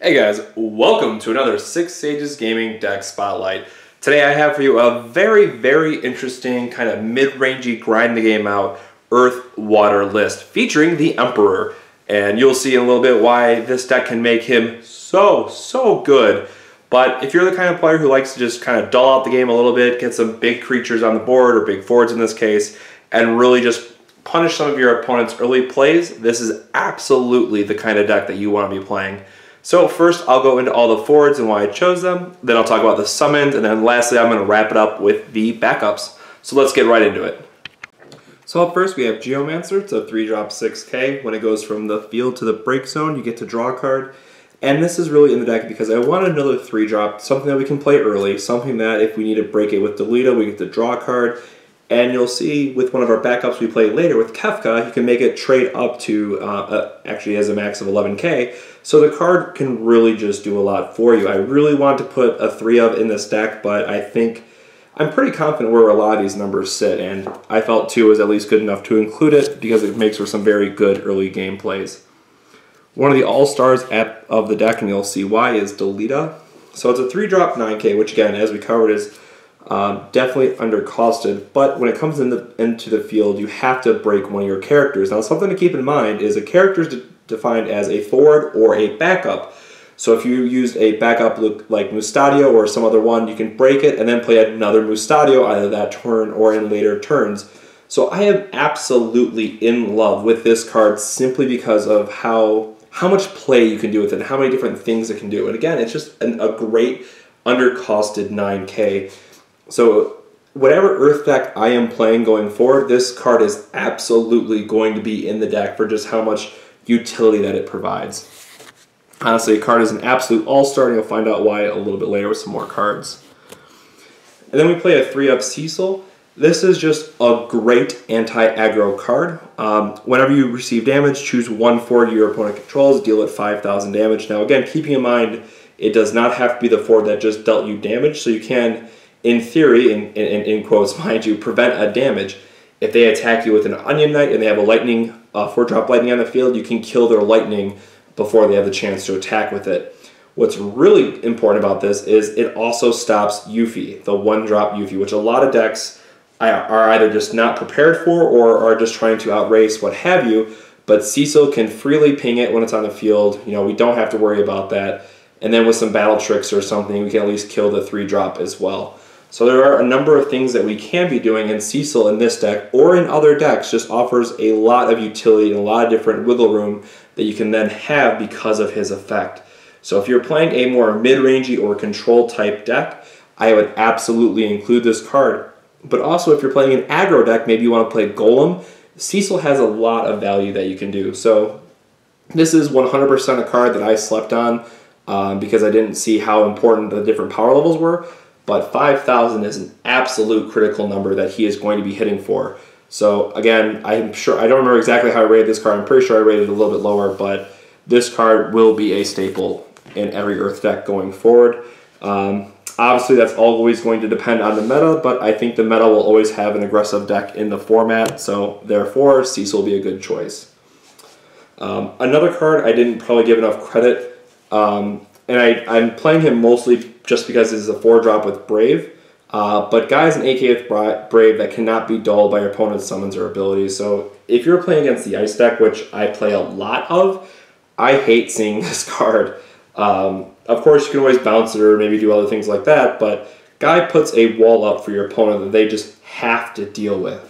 Hey guys, welcome to another 6 Sages Gaming Deck Spotlight. Today I have for you a very interesting kind of mid-rangey grind the game out Earth Water list featuring the Emperor. And you'll see in a little bit why this deck can make him so good. But if you're the kind of player who likes to just kind of dull out the game a little bit, get some big creatures on the board, or big forwards in this case, and really just punish some of your opponent's early plays, this is absolutely the kind of deck that you want to be playing. So first I'll go into all the forwards and why I chose them, then I'll talk about the summons, and then lastly I'm going to wrap it up with the backups. So let's get right into it. So up first we have Geomancer. It's a 3-drop 6k. When it goes from the field to the break zone, you get to draw a card. And this is really in the deck because I want another 3-drop, something that we can play early, something that if we need to break it with Delita, we get to draw a card. And you'll see with one of our backups we play later with Kafka, you can make it trade up to, actually has a max of 11k. So the card can really just do a lot for you. I really want to put a 3-of in this deck, but I think I'm pretty confident where a lot of these numbers sit, and I felt 2 was at least good enough to include it because it makes for some very good early game plays. One of the all-stars of the deck, and you'll see why, is Delita. So it's a 3-drop 9k, which again, as we covered, is definitely undercosted, but when it comes into the field, you have to break one of your characters. Now, something to keep in mind is a character is defined as a forward or a backup. So if you used a backup like Mustadio or some other one, you can break it and then play another Mustadio either that turn or in later turns. So I am absolutely in love with this card simply because of how much play you can do with it and how many different things it can do. And again, it's just a great undercosted 9k. So whatever Earth deck I am playing going forward, this card is absolutely going to be in the deck for just how much utility that it provides. Honestly, the card is an absolute all-star, and you'll find out why a little bit later with some more cards. And then we play a 3-up Cecil. This is just a great anti-aggro card. Whenever you receive damage, choose one forward your opponent controls, deal it 5,000 damage. Now again, keeping in mind, it does not have to be the forward that just dealt you damage, so you can, in theory, in quotes mind you, prevent a damage. If they attack you with an Onion Knight and they have a lightning, 4-drop lightning on the field, you can kill their lightning before they have the chance to attack with it. What's really important about this is it also stops Yuffie, the 1-drop Yuffie, which a lot of decks are either just not prepared for or are just trying to outrace what have you, but Cecil can freely ping it when it's on the field. You know, we don't have to worry about that. And then with some battle tricks or something, we can at least kill the 3-drop as well. So there are a number of things that we can be doing, and Cecil in this deck or in other decks just offers a lot of utility and a lot of different wiggle room that you can then have because of his effect. So if you're playing a more mid-rangey or control type deck, I would absolutely include this card. But also if you're playing an aggro deck, maybe you want to play Golem, Cecil has a lot of value that you can do. So this is 100% a card that I slept on because I didn't see how important the different power levels were. But 5,000 is an absolute critical number that he is going to be hitting for. So again, I'm sure, I don't remember exactly how I rated this card. I'm pretty sure I rated it a little bit lower, but this card will be a staple in every Earth deck going forward. Obviously, that's always going to depend on the meta, but I think the meta will always have an aggressive deck in the format, so therefore, Cecil will be a good choice. Another card I didn't probably give enough credit, and I'm playing him mostly just because this is a 4-drop with Brave. But Guy's an AK with Brave that cannot be dulled by your opponent's summons or abilities. So if you're playing against the Ice deck, which I play a lot of, I hate seeing this card. Of course, you can always bounce it or maybe do other things like that, but Guy puts a wall up for your opponent that they just have to deal with.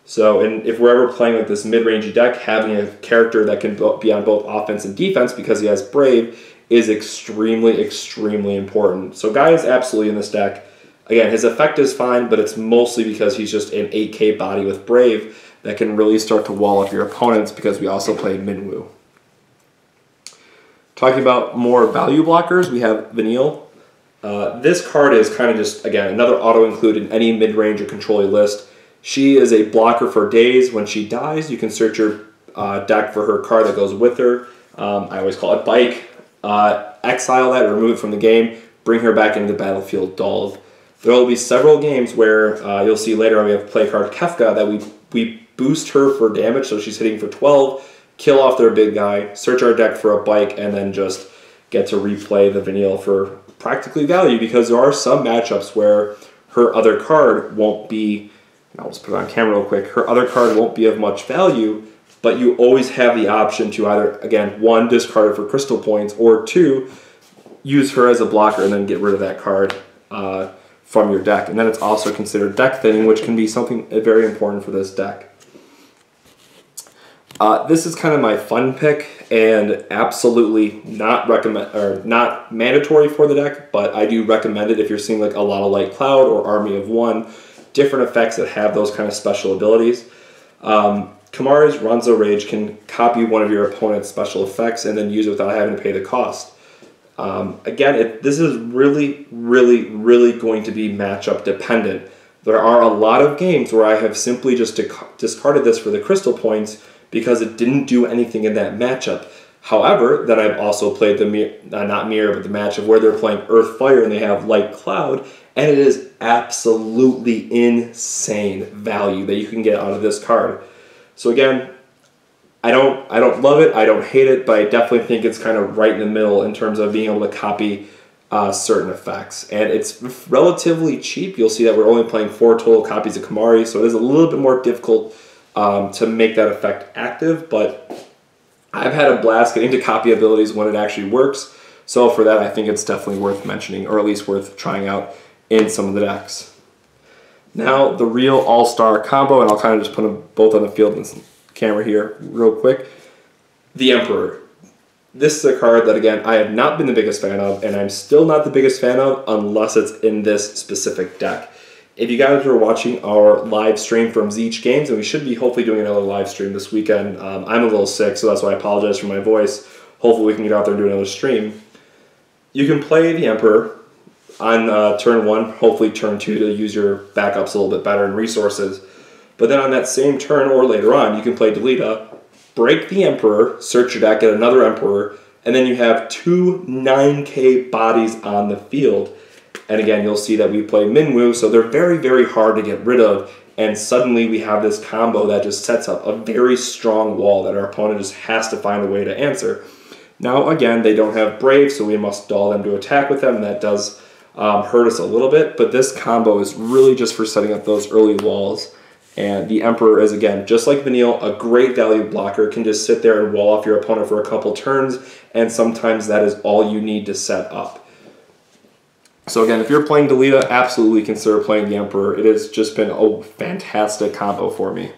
So and if we're ever playing like this mid-rangey deck, having a character that can be on both offense and defense because he has Brave is extremely important. So Guy is absolutely in this deck. Again, his effect is fine, but it's mostly because he's just an 8k body with Brave that can really start to wall up your opponents because we also play Minwu. Talking about more value blockers, we have Vanille. This card is kind of just, again, another auto-include in any mid-range or control list. She is a blocker for days. When she dies, you can search your deck for her card that goes with her. I always call it Bike. Exile that, remove it from the game, bring her back into the battlefield dulled. There will be several games where you'll see later on we have play card Kafka that we boost her for damage, so she's hitting for 12, kill off their big guy, search our deck for a Bike, and then just get to replay the Vanille for practically value, because there are some matchups where her other card won't be, I'll just put it on camera real quick, her other card won't be of much value, but you always have the option to either, again, 1, discard it for crystal points, or 2, use her as a blocker and then get rid of that card from your deck. And then it's also considered deck thinning, which can be something very important for this deck. This is kind of my fun pick, and absolutely not not mandatory for the deck, but I do recommend it if you're seeing like a lot of Light Cloud or Army of One, different effects that have those kind of special abilities. Kamari's Ronzo Rage can copy one of your opponent's special effects and then use it without having to pay the cost. Again, this is really, really, really going to be matchup dependent. There are a lot of games where I have simply just discarded this for the crystal points because it didn't do anything in that matchup. However, then I've also played the not mirror, but the matchup where they're playing Earth Fire and they have Light Cloud, and it is absolutely insane value that you can get out of this card. So again, I don't love it, I don't hate it, but I definitely think it's kind of right in the middle in terms of being able to copy certain effects. And it's relatively cheap. You'll see that we're only playing 4 total copies of Kamari, so it is a little bit more difficult to make that effect active, but I've had a blast getting to copy abilities when it actually works. So for that, I think it's definitely worth mentioning, or at least worth trying out in some of the decks. Now, the real all-star combo, and I'll kind of just put them both on the field in the camera here real quick. The Emperor. This is a card that, again, I have not been the biggest fan of, and I'm still not the biggest fan of unless it's in this specific deck. If you guys are watching our live stream from Zeech Games, and we should be hopefully doing another live stream this weekend. I'm a little sick, so that's why I apologize for my voice. Hopefully we can get out there and do another stream. You can play the Emperor on turn 1, hopefully turn 2 to use your backups a little bit better and resources. But then on that same turn or later on, you can play Delita, break the Emperor, search your deck, get another Emperor, and then you have 2 9k bodies on the field. And again, you'll see that we play Minwu, so they're very, very hard to get rid of. And suddenly we have this combo that just sets up a very strong wall that our opponent just has to find a way to answer. Now, again, they don't have Brave, so we must dull them to attack with them, and that does hurt us a little bit. But this combo is really just for setting up those early walls. And the Emperor is, again, just like Vanille, a great value blocker. Can just sit there and wall off your opponent for a couple turns, and sometimes that is all you need to set up. So again, if you're playing Delita, absolutely consider playing the Emperor. It has just been a fantastic combo for me.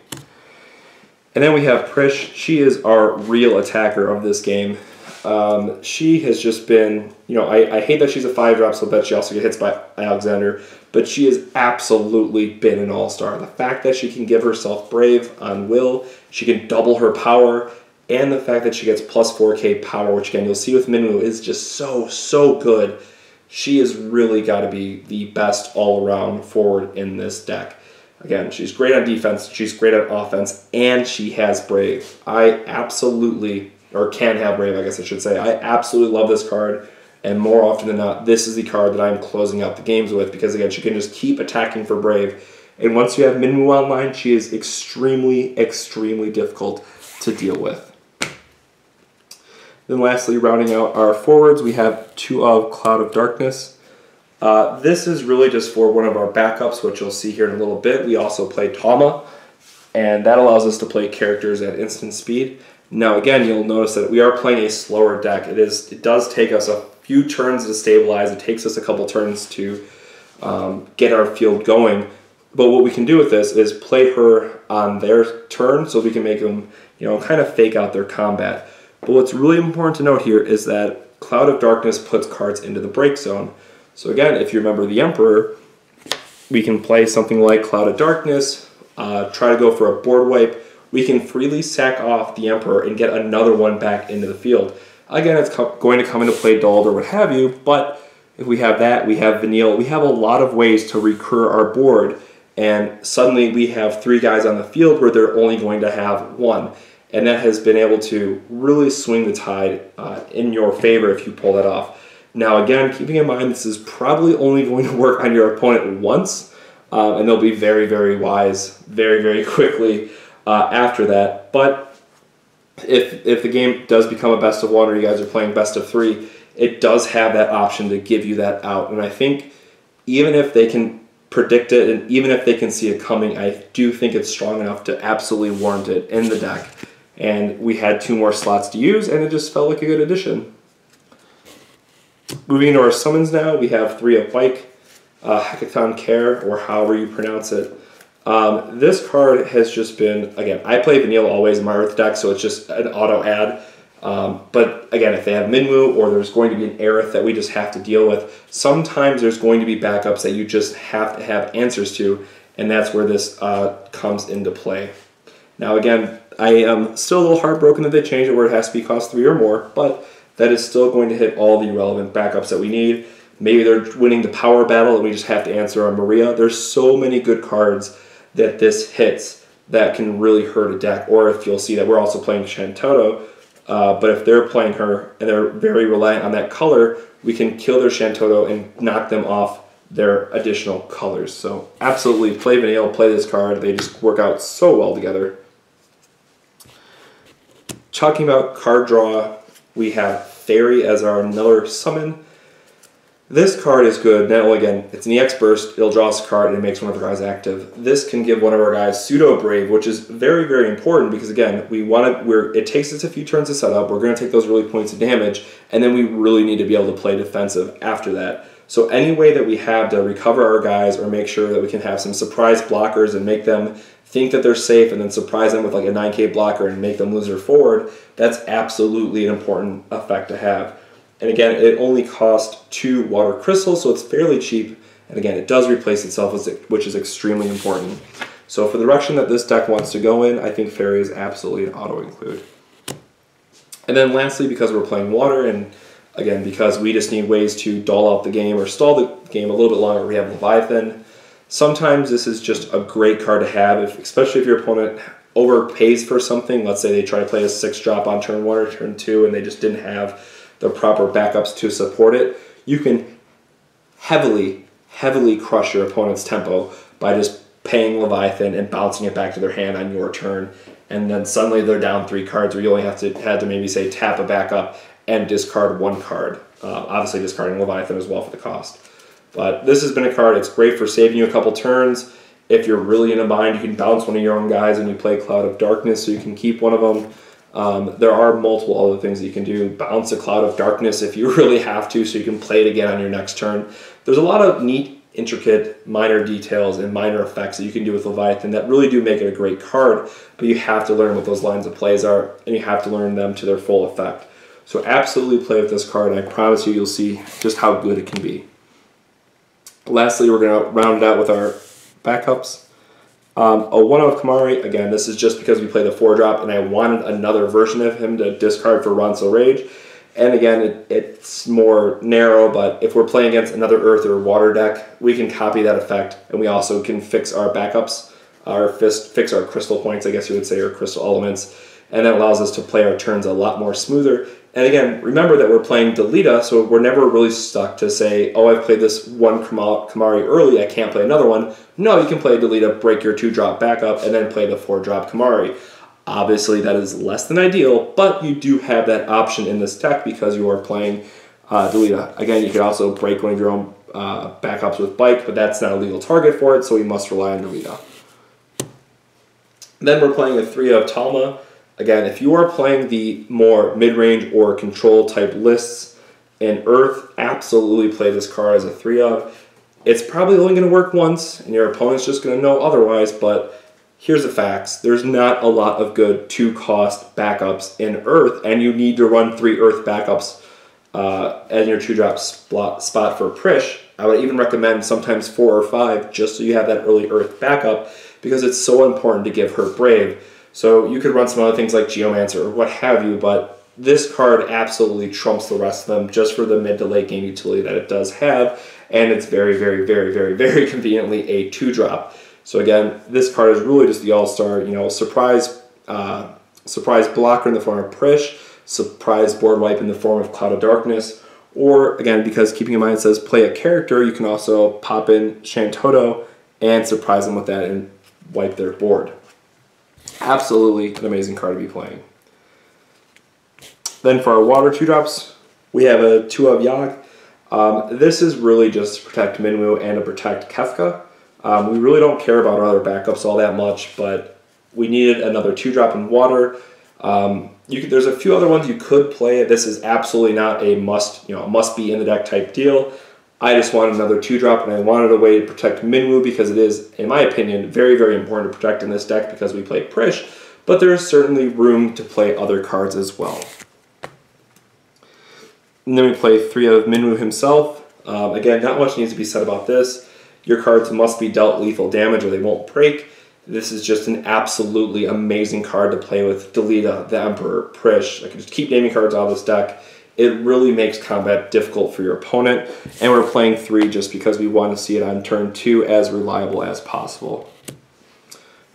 And then we have Prishe. She is our real attacker of this game. She has just been, I hate that she's a 5-drop, so that she also gets hits by Alexander, but she has absolutely been an all-star. The fact that she can give herself Brave on will, she can double her power, and the fact that she gets plus 4k power, which again, you'll see with Minwu, is just so good. She has really got to be the best all-around forward in this deck. Again, she's great on defense, she's great on offense, and she has Brave. I absolutely, or can have Brave, I guess I should say. I absolutely love this card, and more often than not, this is the card that I'm closing out the games with, because again, she can just keep attacking for Brave. And once you have Minwu online, she is extremely, extremely difficult to deal with. Then lastly, rounding out our forwards, we have 2 of Cloud of Darkness. This is really just for one of our backups, which you'll see here in a little bit. We also play Tama, and that allows us to play characters at instant speed. Now again, you'll notice that we are playing a slower deck. It does take us a few turns to stabilize. It takes us a couple turns to get our field going. But what we can do with this is play her on their turn, so we can make them, kind of fake out their combat. But what's really important to note here is that Cloud of Darkness puts cards into the break zone. So again, if you remember the Emperor, we can play something like Cloud of Darkness, try to go for a board wipe. We can freely sack off the Emperor and get another one back into the field. Again, it's going to come into play dulled or what have you, but if we have that, we have Vanille, we have a lot of ways to recur our board, and suddenly we have 3 guys on the field where they're only going to have 1. And that has been able to really swing the tide in your favor if you pull that off. Now again, keeping in mind this is probably only going to work on your opponent once, and they'll be very, very wise very, very quickly after that. But if the game does become a best of 1 or you guys are playing best of 3, it does have that option to give you that out. And I think even if they can predict it and even if they can see it coming, I do think it's strong enough to absolutely warrant it in the deck. And we had 2 more slots to use, and it just felt like a good addition. Moving into our summons now, we have 3 of Bike, Hekaton Care, or however you pronounce it. This card has just been, again, I play Vanille always in my Earth deck, so it's just an auto add. But again, if they have Minwu or there's going to be an Aerith that we just have to deal with, sometimes there's going to be backups that you just have to have answers to, and that's where this comes into play. Now again, I am still a little heartbroken that they changed it where it has to be cost 3 or more, but that is still going to hit all the relevant backups that we need. Maybe they're winning the power battle and we just have to answer on Maria. There's so many good cards that this hits that can really hurt a deck. Or if you'll see that we're also playing Chant, but if they're playing her and they're very reliant on that color, we can kill their Chant and knock them off their additional colors. So absolutely play Vanille, play this card. They just work out so well together. Talking about card draw, we have Fairy as our another summon. This card is good. Now again, it's an EX burst, it'll draw us a card and it makes one of our guys active. This can give one of our guys Pseudo Brave, which is very, very important because again, it takes us a few turns to set up, we're going to take those early points of damage, and then we really need to be able to play defensive after that. So any way that we have to recover our guys or make sure that we can have some surprise blockers and make them think that they're safe and then surprise them with like a 9k blocker and make them lose their forward, that's absolutely an important effect to have. And again, it only costs 2 water crystals, so it's fairly cheap. And again, it does replace itself, which is extremely important. So for the direction that this deck wants to go in, I think Fairy is absolutely an auto-include. And then lastly, because we're playing water, and again, because we just need ways to dull out the game or stall the game a little bit longer, we have Leviathan. Sometimes this is just a great card to have, especially if your opponent overpays for something. Let's say they try to play a 6-drop on turn 1 or turn 2 and they just didn't have the proper backups to support it. You can heavily, heavily crush your opponent's tempo by just paying Leviathan and bouncing it back to their hand on your turn. And then suddenly they're down 3 cards where you only have to maybe say tap a backup and discard 1 card. Obviously discarding Leviathan as well for the cost. But this has been a card, it's great for saving you a couple turns. If you're really in a bind, you can bounce one of your own guys and you play Cloud of Darkness so you can keep one of them. There are multiple other things that you can do. Bounce a Cloud of Darkness if you really have to so you can play it again on your next turn. There's a lot of neat, intricate, minor details and minor effects that you can do with Leviathan that really do make it a great card, but you have to learn what those lines of plays are and you have to learn them to their full effect. So absolutely play with this card and I promise you'll see just how good it can be. Lastly, we're going to round it out with our backups. A 1 of Kamari, again, this is just because we play the 4-drop and I wanted another version of him to discard for Ronso Rage. And again, it's more narrow, but if we're playing against another Earth or Water deck, we can copy that effect and we also can fix our backups, fix our crystal points, I guess you would say, or crystal elements. And that allows us to play our turns a lot more smoother. And again, remember that we're playing Delita, so we're never really stuck to say, oh, I've played this 1 Kamari early, I can't play another one. No, you can play Delita, break your 2-drop backup, and then play the 4-drop Kamari. Obviously, that is less than ideal, but you do have that option in this deck because you are playing Delita. Again, you could also break one of your own backups with Bike, but that's not a legal target for it, so we must rely on Delita. Then we're playing a 3 of Talma. Again, if you are playing the more mid-range or control type lists in Earth, absolutely play this card as a 3 of. It's probably only going to work once, and your opponent's just going to know otherwise, but here's the facts. There's not a lot of good 2-cost backups in Earth, and you need to run 3 Earth backups as your 2-drop spot for Prishe. I would even recommend sometimes 4 or 5 just so you have that early Earth backup because it's so important to give her Brave. So you could run some other things like Geomancer or what have you, but this card absolutely trumps the rest of them just for the mid to late game utility that it does have, and it's very, very, very, very, very conveniently a 2-drop. So again, this card is really just the all-star, surprise blocker in the form of Prishe, surprise board wipe in the form of Cloud of Darkness, or again, because keeping in mind it says play a character, you can also pop in Chant and surprise them with that and wipe their board. Absolutely an amazing card to be playing. Then for our water 2-drops, We have a 2 of Yogg. This is really just to protect Minwu and to protect Kafka. We really don't care about our other backups all that much, but we needed another 2-drop in water. There's a few other ones you could play. This is absolutely not a must be in the deck type deal. I just wanted another 2-drop, and I wanted a way to protect Minwu because it is, in my opinion, very, very important to protect in this deck because we play Prishe, but there is certainly room to play other cards as well. And then we play 3 of Minwu himself. Again, not much needs to be said about this. Your cards must be dealt lethal damage or they won't break. This is just an absolutely amazing card to play with Delita, the Emperor, Prishe. I can just keep naming cards out of this deck. It really makes combat difficult for your opponent, and we're playing 3 just because we want to see it on turn 2 as reliable as possible.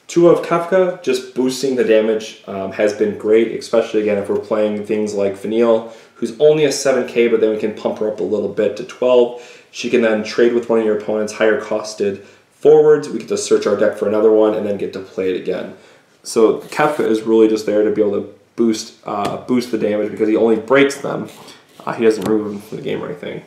2 of Kafka, just boosting the damage has been great, especially again if we're playing things like Vanille, who's only a 7k, but then we can pump her up a little bit to 12. She can then trade with one of your opponent's higher costed forwards. We get to search our deck for another one and then get to play it again. So Kafka is really just there to be able to boost the damage because he only breaks them. He doesn't remove them from the game or anything.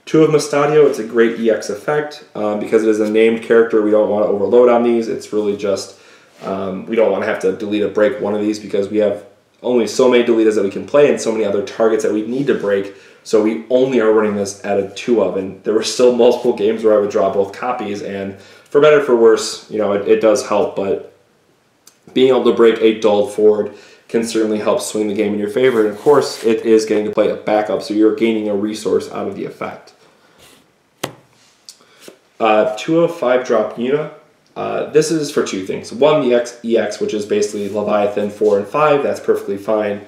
2 of Mustadio, it's a great EX effect. Because it is a named character, we don't want to overload on these. It's really just, we don't want to have to delete or break one of these because we have only so many deletas that we can play and so many other targets that we need to break. So we only are running this at a 2 of, and there were still multiple games where I would draw both copies, and for better or for worse, it does help, but being able to break a dulled forward can certainly help swing the game in your favor, and of course, it is getting to play a backup, so you're gaining a resource out of the effect. 2 of 5-drop Yuna. This is for 2 things. 1, the EX, which is basically Leviathan 4 and 5, that's perfectly fine.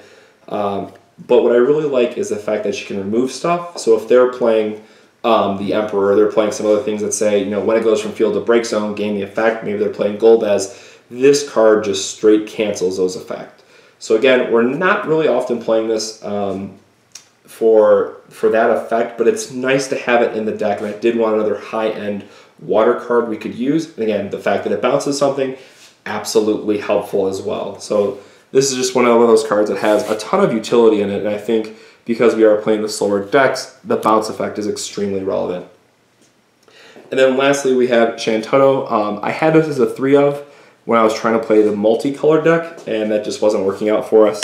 But what I really like is the fact that she can remove stuff. So if they're playing the Emperor, they're playing some other things that say, when it goes from field to break zone, gain the effect. Maybe they're playing Golbez. This card just straight cancels those effects. So again, we're not really often playing this for that effect, but it's nice to have it in the deck. And I did want another high-end water card we could use. And again, the fact that it bounces something, absolutely helpful as well. So this is just one of those cards that has a ton of utility in it, and I think because we are playing the slower decks, the bounce effect is extremely relevant. And then lastly, we have Chant. I had this as a 3 of when I was trying to play the multicolored deck, and that just wasn't working out for us.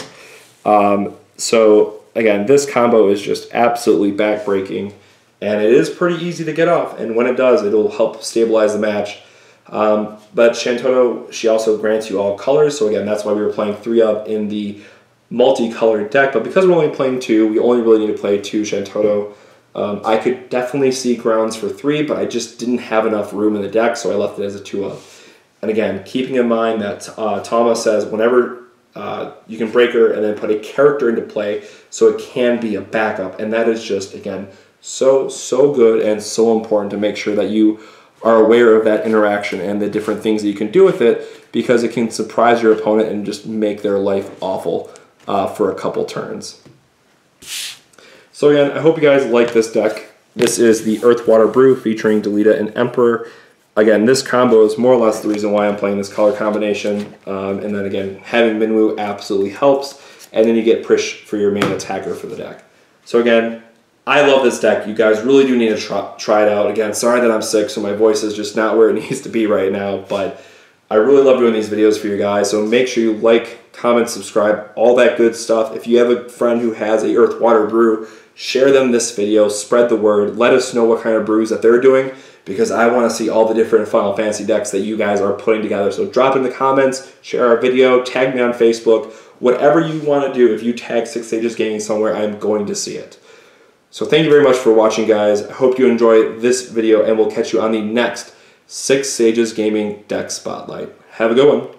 So again, this combo is just absolutely backbreaking, and it is pretty easy to get off, and when it does, it'll help stabilize the match. But Chant, she also grants you all colors, so again, that's why we were playing 3 of in the multicolored deck, but because we're only playing 2, we only really need to play 2 Chant. I could definitely see grounds for 3, but I just didn't have enough room in the deck, so I left it as a 2 of. And again, keeping in mind that Tama says whenever you can break her and then put a character into play, so it can be a backup, and that is just, again, so good and so important to make sure that you are aware of that interaction and the different things that you can do with it, because it can surprise your opponent and just make their life awful for a couple turns. So again, I hope you guys like this deck. This is the Earth Water Brew featuring Delita and Emperor. Again, this combo is more or less the reason why I'm playing this color combination. And then again, having Minwu absolutely helps. And then you get Prishe for your main attacker for the deck. So again, I love this deck. You guys really do need to try it out. Again, sorry that I'm sick, so my voice is just not where it needs to be right now, but I really love doing these videos for you guys, so make sure you like, comment, subscribe, all that good stuff. If you have a friend who has a Earth Water Brew, share them this video, spread the word, let us know what kind of brews that they're doing, because I want to see all the different Final Fantasy decks that you guys are putting together. So drop in the comments, share our video, tag me on Facebook, whatever you want to do. If you tag 6 Sages Gaming somewhere, I'm going to see it. So thank you very much for watching, guys. I hope you enjoy this video, and we'll catch you on the next 6 Sages Gaming Deck Spotlight. Have a good one.